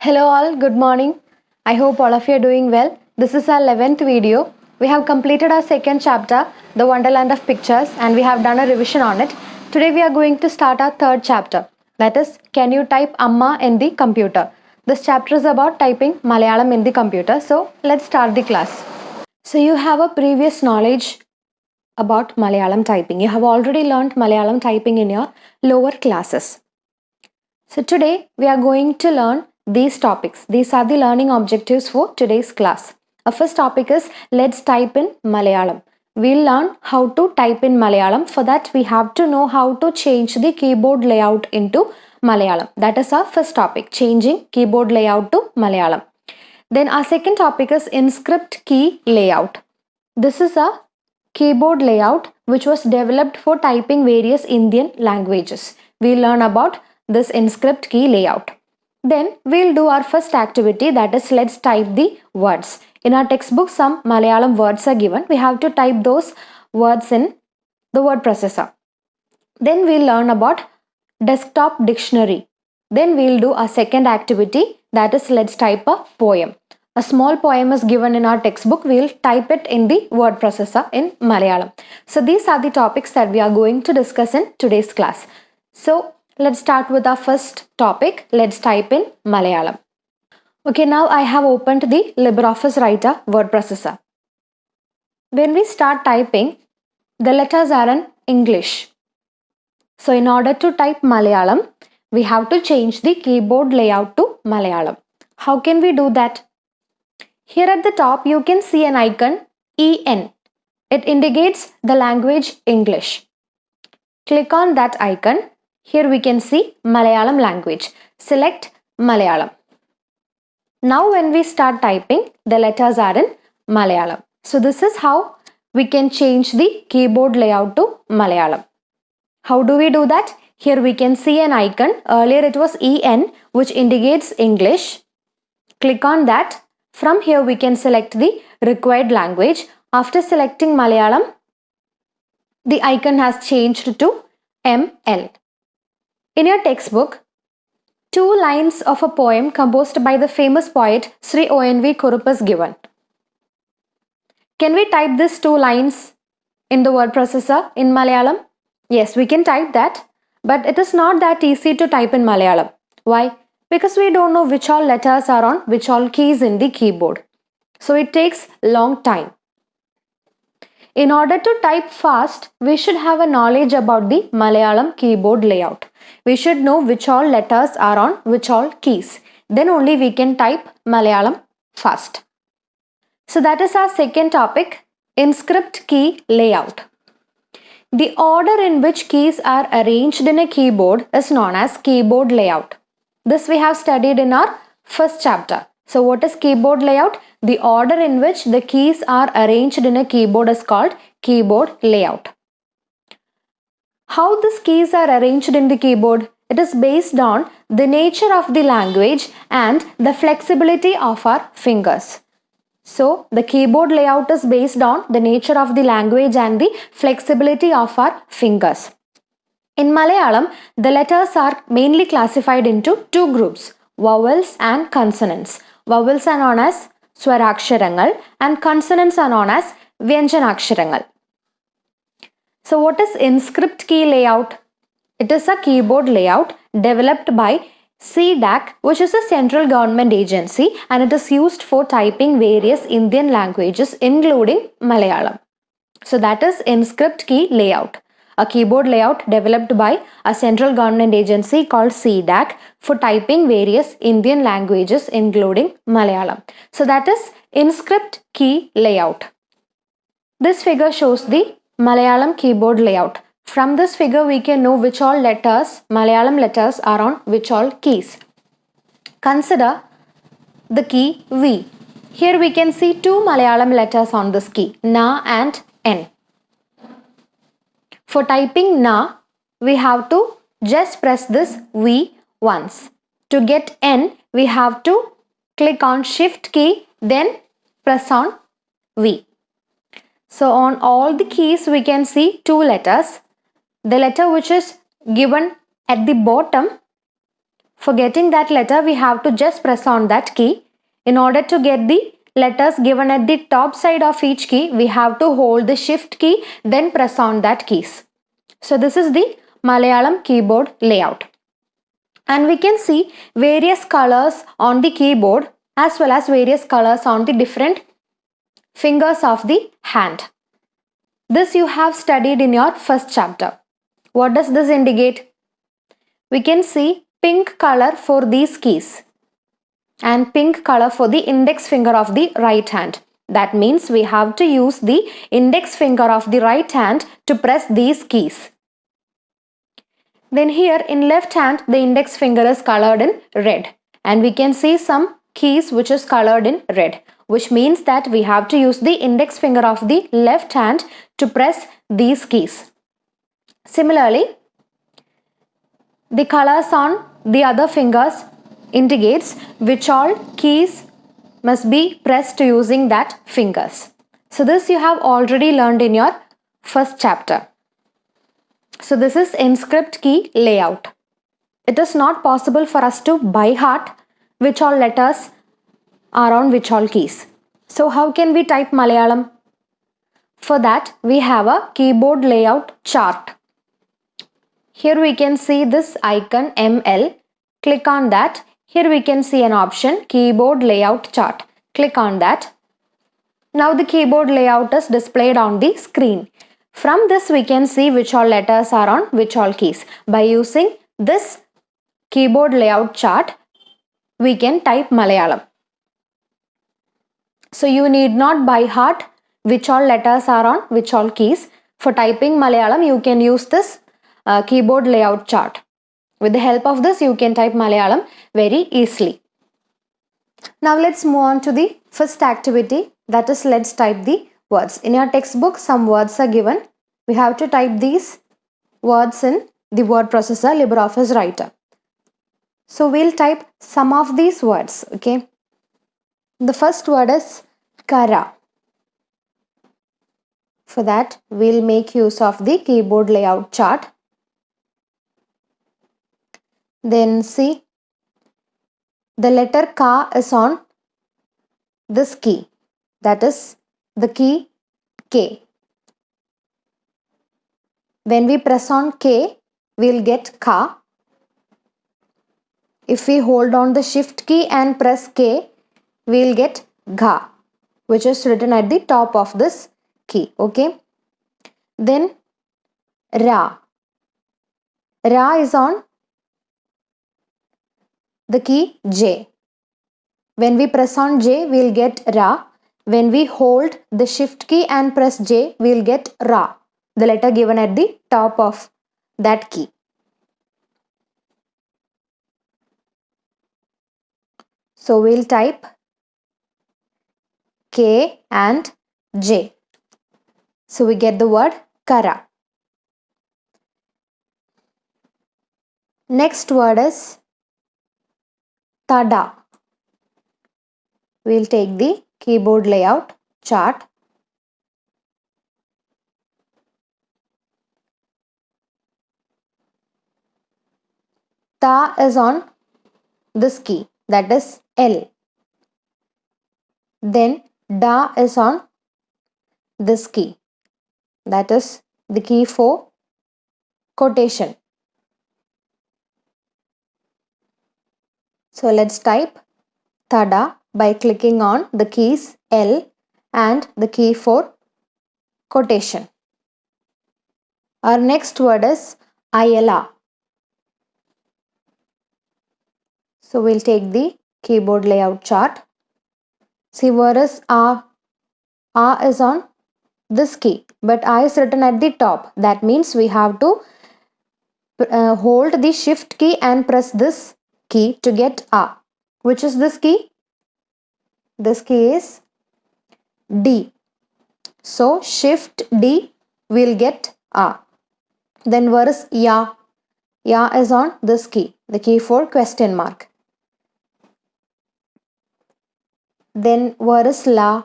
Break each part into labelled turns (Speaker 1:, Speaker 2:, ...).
Speaker 1: Hello all, good morning. I hope all of you are doing well. This is our 11th video. We have completed our second chapter, The Wonderland of Pictures, and we have done a revision on it. Today we are going to start our third chapter. That is, can you type Amma in the computer? This chapter is about typing Malayalam in the computer. So let's start the class. So you have a previous knowledge about Malayalam typing. You have already learned Malayalam typing in your lower classes. So today we are going to learn these topics. These are the learning objectives for today's class. Our first topic is let's type in Malayalam. We'll learn how to type in Malayalam. For that we have to know how to change the keyboard layout into Malayalam. That is our first topic, changing keyboard layout to Malayalam. Then our second topic is InScript key layout. This is a keyboard layout which was developed for typing various Indian languages. We'll learn about this InScript key layout. Then we'll do our first activity, that is let's type the words. In our textbook some Malayalam words are given. We have to type those words in the word processor. Then we'll learn about desktop dictionary. Then we'll do our second activity, that is let's type a poem. A small poem is given in our textbook. We'll type it in the word processor in Malayalam. So these are the topics that we are going to discuss in today's class. So let's start with our first topic. Let's type in Malayalam. Okay, now I have opened the LibreOffice Writer word processor. When we start typing, the letters are in English. So in order to type Malayalam, we have to change the keyboard layout to Malayalam. How can we do that? Here at the top, you can see an icon EN. It indicates the language English. Click on that icon. Here we can see Malayalam language. Select Malayalam. Now when we start typing, the letters are in Malayalam. So this is how we can change the keyboard layout to Malayalam. How do we do that? Here we can see an icon. Earlier it was EN, which indicates English. Click on that. From here we can select the required language. After selecting Malayalam, the icon has changed to ML. In your textbook, 2 lines of a poem composed by the famous poet Sri O.N.V. Kurup is given. Can we type these 2 lines in the word processor in Malayalam? Yes, we can type that, but it is not that easy to type in Malayalam. Why? Because we don't know which all letters are on which all keys in the keyboard. So it takes long time. In order to type fast, we should have a knowledge about the Malayalam keyboard layout. We should know which all letters are on which all keys. Then only we can type Malayalam fast. So that is our second topic, InScript key layout. The order in which keys are arranged in a keyboard is known as keyboard layout. This we have studied in our first chapter. So what is keyboard layout? The order in which the keys are arranged in a keyboard is called keyboard layout. How these keys are arranged in the keyboard? It is based on the nature of the language and the flexibility of our fingers. So the keyboard layout is based on the nature of the language and the flexibility of our fingers. In Malayalam, the letters are mainly classified into 2 groups, vowels and consonants. Vowels are known as Swaraksharangal and consonants are known as Vyanjanaksharangal. So what is InScript key layout? It is a keyboard layout developed by CDAC, which is a central government agency, and it is used for typing various Indian languages including Malayalam. So that is InScript key layout, a keyboard layout developed by a central government agency called CDAC for typing various Indian languages including Malayalam. So that is InScript key layout. This figure shows the Malayalam keyboard layout. From this figure we can know which all letters, Malayalam letters are on which all keys. Consider the key V. Here we can see 2 Malayalam letters on this key, Na and N. For typing Na, we have to just press this V once. To get N, we have to click on Shift key, then press on V. So on all the keys we can see 2 letters. The letter which is given at the bottom For getting that letter, we have to just press on that key. In order to get the letters given at the top side of each key, we have to hold the shift key, then press on that keys. So this is the Malayalam keyboard layout. And we can see various colors on the keyboard as well as various colors on the different fingers of the hand. This you have studied in your first chapter. What does this indicate? We can see pink color for these keys and pink color for the index finger of the right hand. That means we have to use the index finger of the right hand to press these keys. Then here in left hand, the index finger is colored in red, and we can see some keys which is colored in red, which means that we have to use the index finger of the left hand to press these keys. Similarly, the colors on the other fingers indicates which all keys must be pressed using that fingers. So this you have already learned in your first chapter. So this is inscript key layout. It is not possible for us to by heart which all letters are on which all keys. So how can we type Malayalam? For that we have a keyboard layout chart. Here we can see this icon ML. Click on that. Here we can see an option keyboard layout chart. Click on that. Now the keyboard layout is displayed on the screen. From this we can see which all letters are on which all keys. By using this keyboard layout chart, we can type Malayalam. So you need not by heart which all letters are on which all keys. For typing Malayalam, you can use this keyboard layout chart. With the help of this, you can type Malayalam very easily. Now let's move on to the first activity, that is let's type the words. In your textbook, some words are given. We have to type these words in the word processor LibreOffice Writer. So we'll type some of these words, okay? The first word is Kara. For that, we'll make use of the keyboard layout chart. Then see, the letter Ka is on this key, that is the key K. When we press on K, we'll get Ka. If we hold on the shift key and press K, we'll get Gha, which is written at the top of this key, okay? Then Ra. Ra is on the key J. When we press on J, we'll get Ra. When we hold the shift key and press J, we'll get Ra, the letter given at the top of that key. So we'll type K and J. So we get the word Kara. Next word is Tada. We'll take the keyboard layout chart. Ta is on this key, that is L. Then Da is on this key, that is the key for quotation. So let's type Tada by clicking on the keys L and the key for quotation. Our next word is Ayala. So we'll take the keyboard layout chart. See, where is A? A is on this key, but I is written at the top. That means we have to hold the shift key and press this key to get A. Which is this key? This key is D. So shift D will get A. Then where is Ya? Ya is on this key, the key for question mark. Then where is La?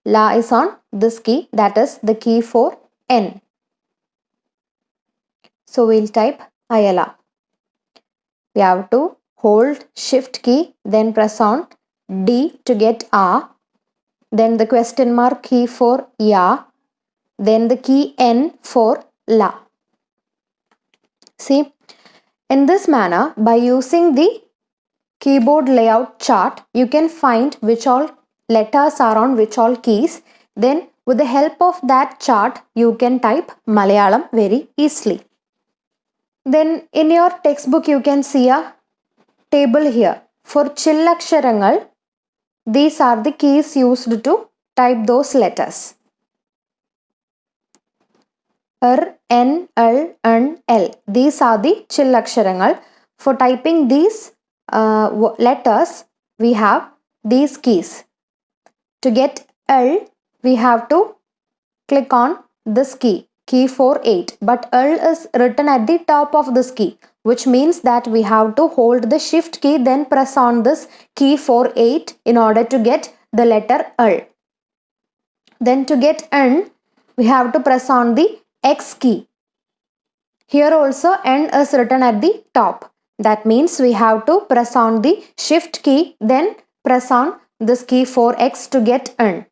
Speaker 1: La is on this key, that is the key for N. So we'll type Ayala. we have to hold shift key, then press on D to get A, then the question mark key for Ya, then the key N for La. See, in this manner, by using the keyboard layout chart, you can find which all letters are on which all keys. Then with the help of that chart, you can type Malayalam very easily. Then in your textbook, you can see a table here. For Chillaksharangal, these are the keys used to type those letters. R, N, L, N, L. These are the Chillaksharangal. For typing these letters, we have these keys. To get L, we have to click on this key, key for 8. But L is written at the top of this key, which means that we have to hold the shift key, then press on this key for 8 in order to get the letter L. Then to get N, we have to press on the X key. Here also N is written at the top. That means we have to press on the shift key, then press on this key for X to get N.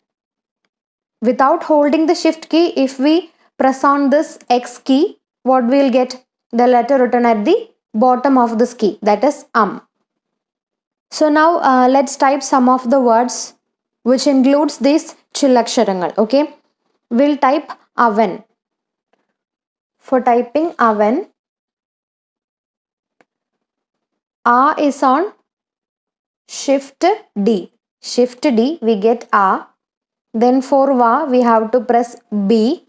Speaker 1: Without holding the shift key, if we press on this X key, what we will get? The letter written at the bottom of this key, that is So now let's type some of the words which includes these Chillaksharangal. Okay, we'll type oven. For typing oven, A is on shift D. Shift D, we get A. Then for Va, we have to press B.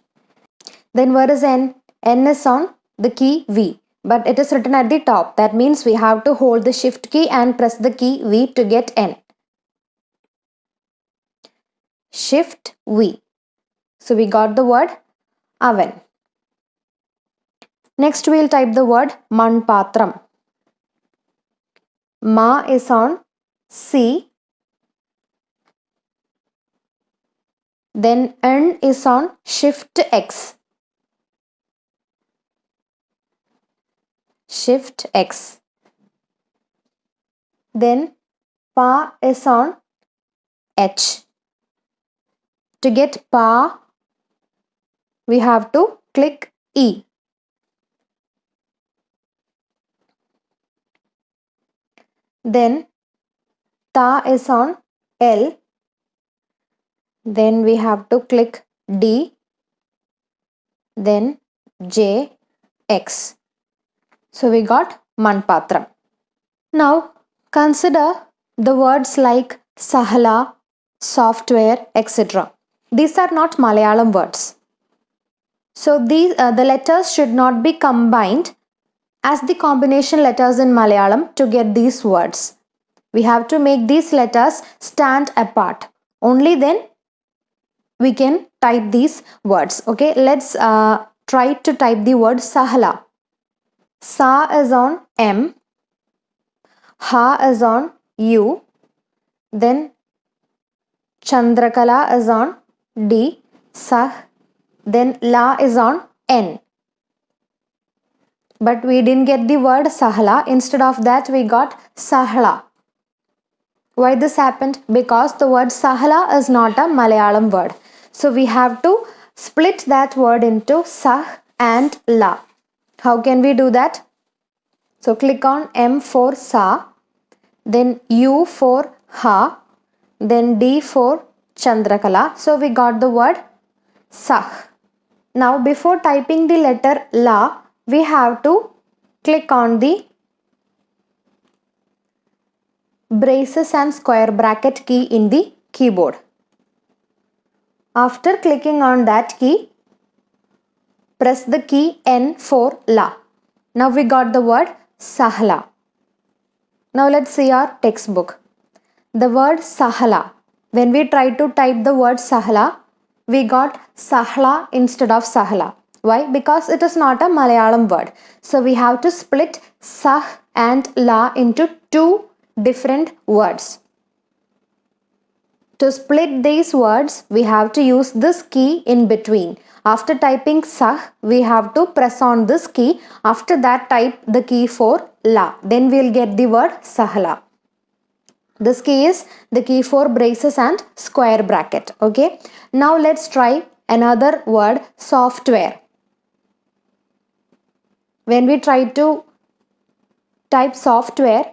Speaker 1: Then where is N? N is on the key V. But it is written at the top. That means we have to hold the shift key and press the key V to get N. Shift V. So we got the word oven. Next we'll type the word manpatram. Ma is on C. Then N is on shift X. Shift X. Then Pa is on H. To get Pa, we have to click E. Then Ta is on L. Then we have to click D. Then J, X. So we got Manpatram. Now consider the words like Sahala, software, etc. These are not Malayalam words. So the letters should not be combined as the combination letters in Malayalam to get these words. We have to make these letters stand apart. Only then we can type these words. Okay, let's try to type the word Sahala. Sa is on M. Ha is on U. Then Chandrakala is on D. Sah. Then La is on N. But we didn't get the word Sahala. Instead of that, we got Sahla. Why this happened? Because the word Sahala is not a Malayalam word. So we have to split that word into Sah and La. How can we do that? So click on M for Sa, then U for Ha, then D for Chandrakala. So we got the word Sah. Now before typing the letter La, we have to click on the braces and square bracket key in the keyboard. After clicking on that key, press the key N for La. Now we got the word Sahla. Now let's see our textbook. The word Sahala. When we try to type the word Sahala, we got Sahla instead of Sahla. Why? Because it is not a Malayalam word. So we have to split Sah and La into two different words. To split these words, we have to use this key in between. After typing sah, we have to press on this key. After that, type the key for la. Then we'll get the word sahla. This key is the key for braces and square bracket. Okay. Now let's try another word, software. When we try to type software,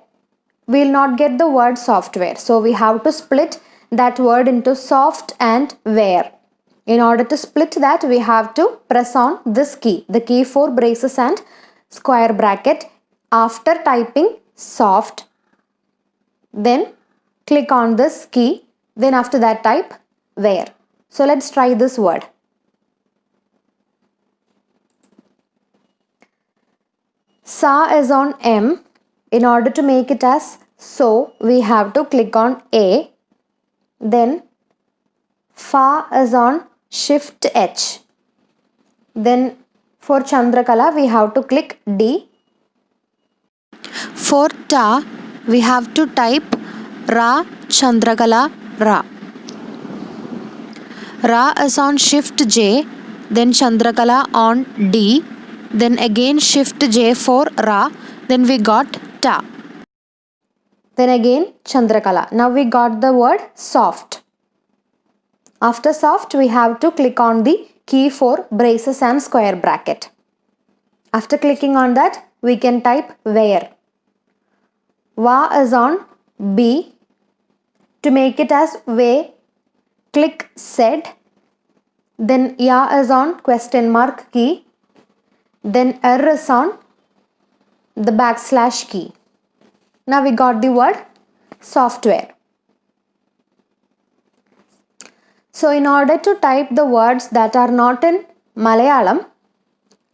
Speaker 1: we'll not get the word software. So we have to split that word into soft and ware. In order to split that, we have to press on this key, the key for braces and square bracket. After typing soft, then click on this key. Then after that, type ware. So let's try this word. Sa is on M. In order to make it as so, we have to click on A. Then Fa is on Shift H. Then for Chandrakala, we have to click D. For Ta, we have to type Ra Chandrakala Ra. Ra is on Shift J, then Chandrakala on D, then again Shift J for Ra, then we got Ta. Then again Chandrakala. Now we got the word soft. After soft, we have to click on the key for braces and square bracket. After clicking on that, we can type where. Va is on B. To make it as way, click said. Then ya is on question mark key. Then R is on the backslash key. Now we got the word software. So in order to type the words that are not in Malayalam,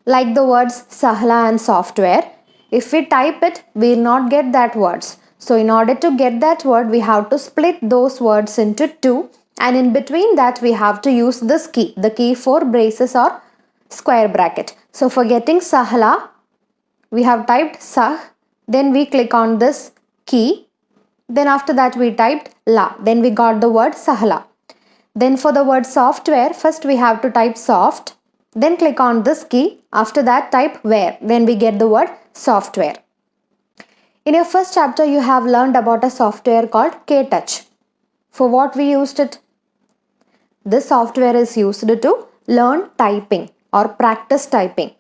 Speaker 1: like the words sahla and software, if we type it, we will not get that words. So in order to get that word, we have to split those words into two, and in between that we have to use this key, the key for braces or square bracket. So for getting sahla, we have typed sah, then we click on this key, then after that we typed la, then we got the word sahla. Then for the word software, first we have to type soft, then click on this key, after that type where, then we get the word software. In your first chapter, you have learned about a software called K-Touch. For what we used it? This software is used to learn typing or practice typing,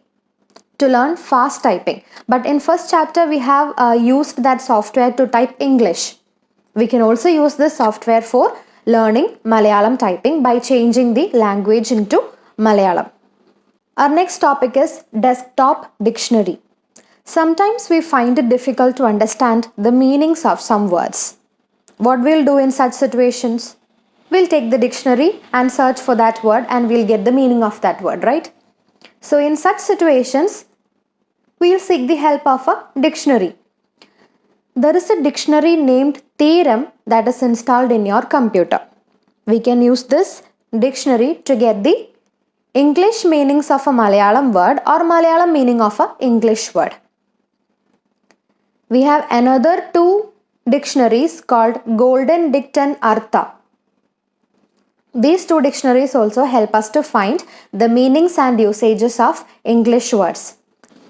Speaker 1: to learn fast typing. But in first chapter, we have used that software to type English. We can also use this software for learning Malayalam typing by changing the language into Malayalam. Our next topic is desktop dictionary. Sometimes we find it difficult to understand the meanings of some words. What we'll do in such situations? We'll take the dictionary and search for that word and we'll get the meaning of that word, right? So in such situations, we'll seek the help of a dictionary. There is a dictionary named Theorem that is installed in your computer. We can use this dictionary to get the English meanings of a Malayalam word or Malayalam meaning of a English word. We have another two dictionaries called Golden Dict and Artha. These two dictionaries also help us to find the meanings and usages of English words.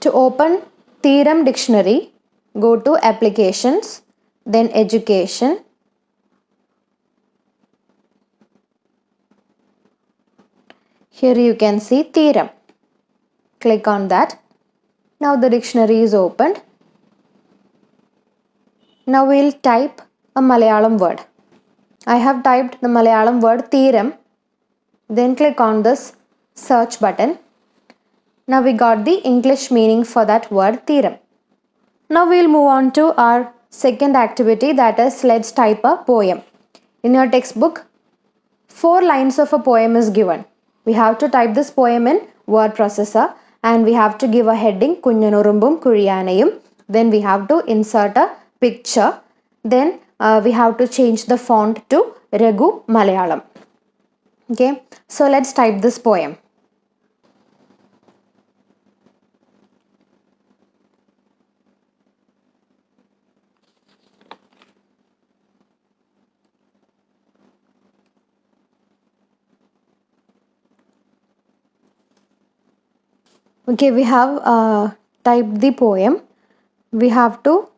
Speaker 1: To open Theorem dictionary, go to Applications, then Education. Here you can see Theorem. Click on that. Now the dictionary is opened. Now we'll type a Malayalam word. I have typed the Malayalam word theorem. Then click on this search button. Now we got the English meaning for that word theorem. Now we'll move on to our second activity, that is let's type a poem. In your textbook, 4 lines of a poem is given. We have to type this poem in word processor and we have to give a heading Kunyanurumbum Kuriyanayum. Then we have to insert a picture. Then we have to change the font to Raghu Malayalam. Okay, so let's type this poem. Okay, we have typed the poem. We have to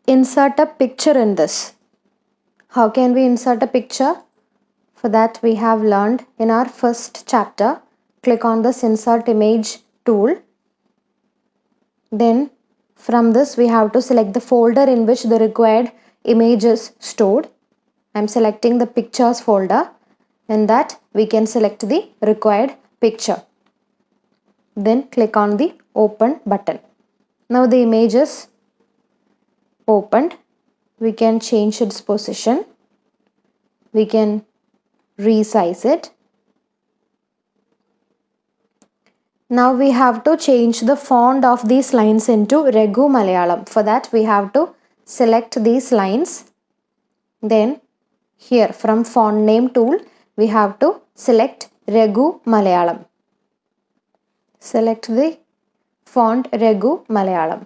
Speaker 1: insert a picture in this. How can we insert a picture? For that, we have learned in our first chapter. Click on this insert image tool. Then from this, we have to select the folder in which the required image is stored. I'm selecting the pictures folder. In that, we can select the required picture. Then click on the open button. Now the image is opened. We can change its position. We can resize it. Now we have to change the font of these lines into Raghu Malayalam. For that, we have to select these lines. Then here from font name tool, we have to select Raghu Malayalam. Select the font Raghu Malayalam.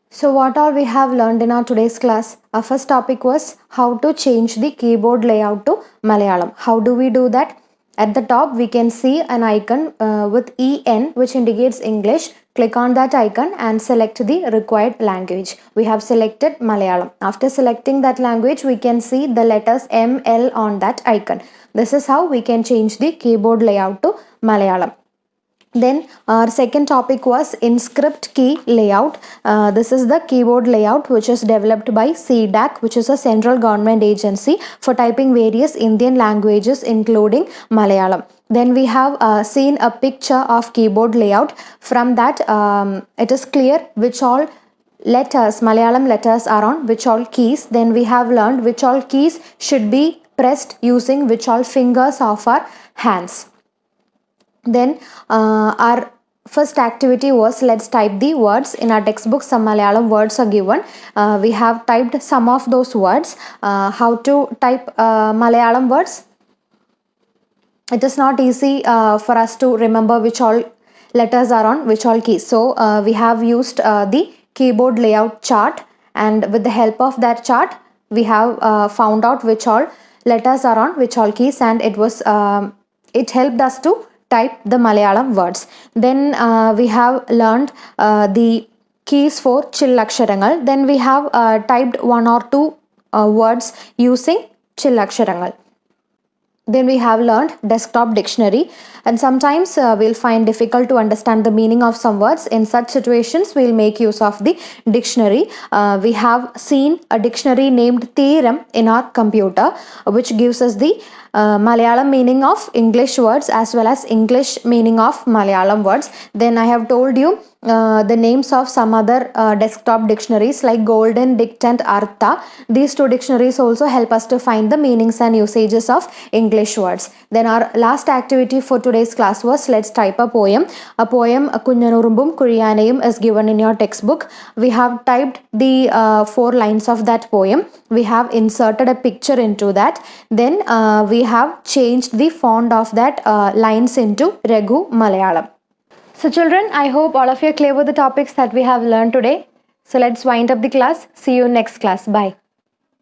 Speaker 1: So what all we have learned in our today's class? Our first topic was how to change the keyboard layout to Malayalam. How do we do that? At the top, we can see an icon with EN, which indicates English. Click on that icon and select the required language. We have selected Malayalam. After selecting that language, we can see the letters ML on that icon. This is how we can change the keyboard layout to Malayalam. Then our second topic was Inscript key layout. This is the keyboard layout which is developed by CDAC, which is a central government agency for typing various Indian languages including Malayalam. Then we have seen a picture of keyboard layout. From that, it is clear which all letters, Malayalam letters are on which all keys. Then we have learned which all keys should be pressed using which all fingers of our hands. Then our first activity was let's type the words. In our textbook, some Malayalam words are given. We have typed some of those words. How to type Malayalam words? It is not easy for us to remember which all letters are on which all keys. So we have used the keyboard layout chart, and with the help of that chart, we have found out which all letters are on which all keys, and it helped us to type the Malayalam words. Then we have learned the keys for Chillaksharangal. Then we have typed one or two words using Chillaksharangal. Then we have learned desktop dictionary, and sometimes we'll find difficult to understand the meaning of some words. In such situations, we'll make use of the dictionary. We have seen a dictionary named Theeram in our computer, which gives us the Malayalam meaning of English words as well as English meaning of Malayalam words. Then I have told you the names of some other desktop dictionaries like Golden Dict and Artha. These two dictionaries also help us to find the meanings and usages of English words. Then our last activity for today's class was let's type a poem. A poem Kunjanurumbum Kuriyanayum is given in your textbook. We have typed the 4 lines of that poem. We have inserted a picture into that. Then we have changed the font of that lines into Raghu Malayalam. So children, I hope all of you are clear with the topics that we have learned today. So let's wind up the class. See you next class. Bye.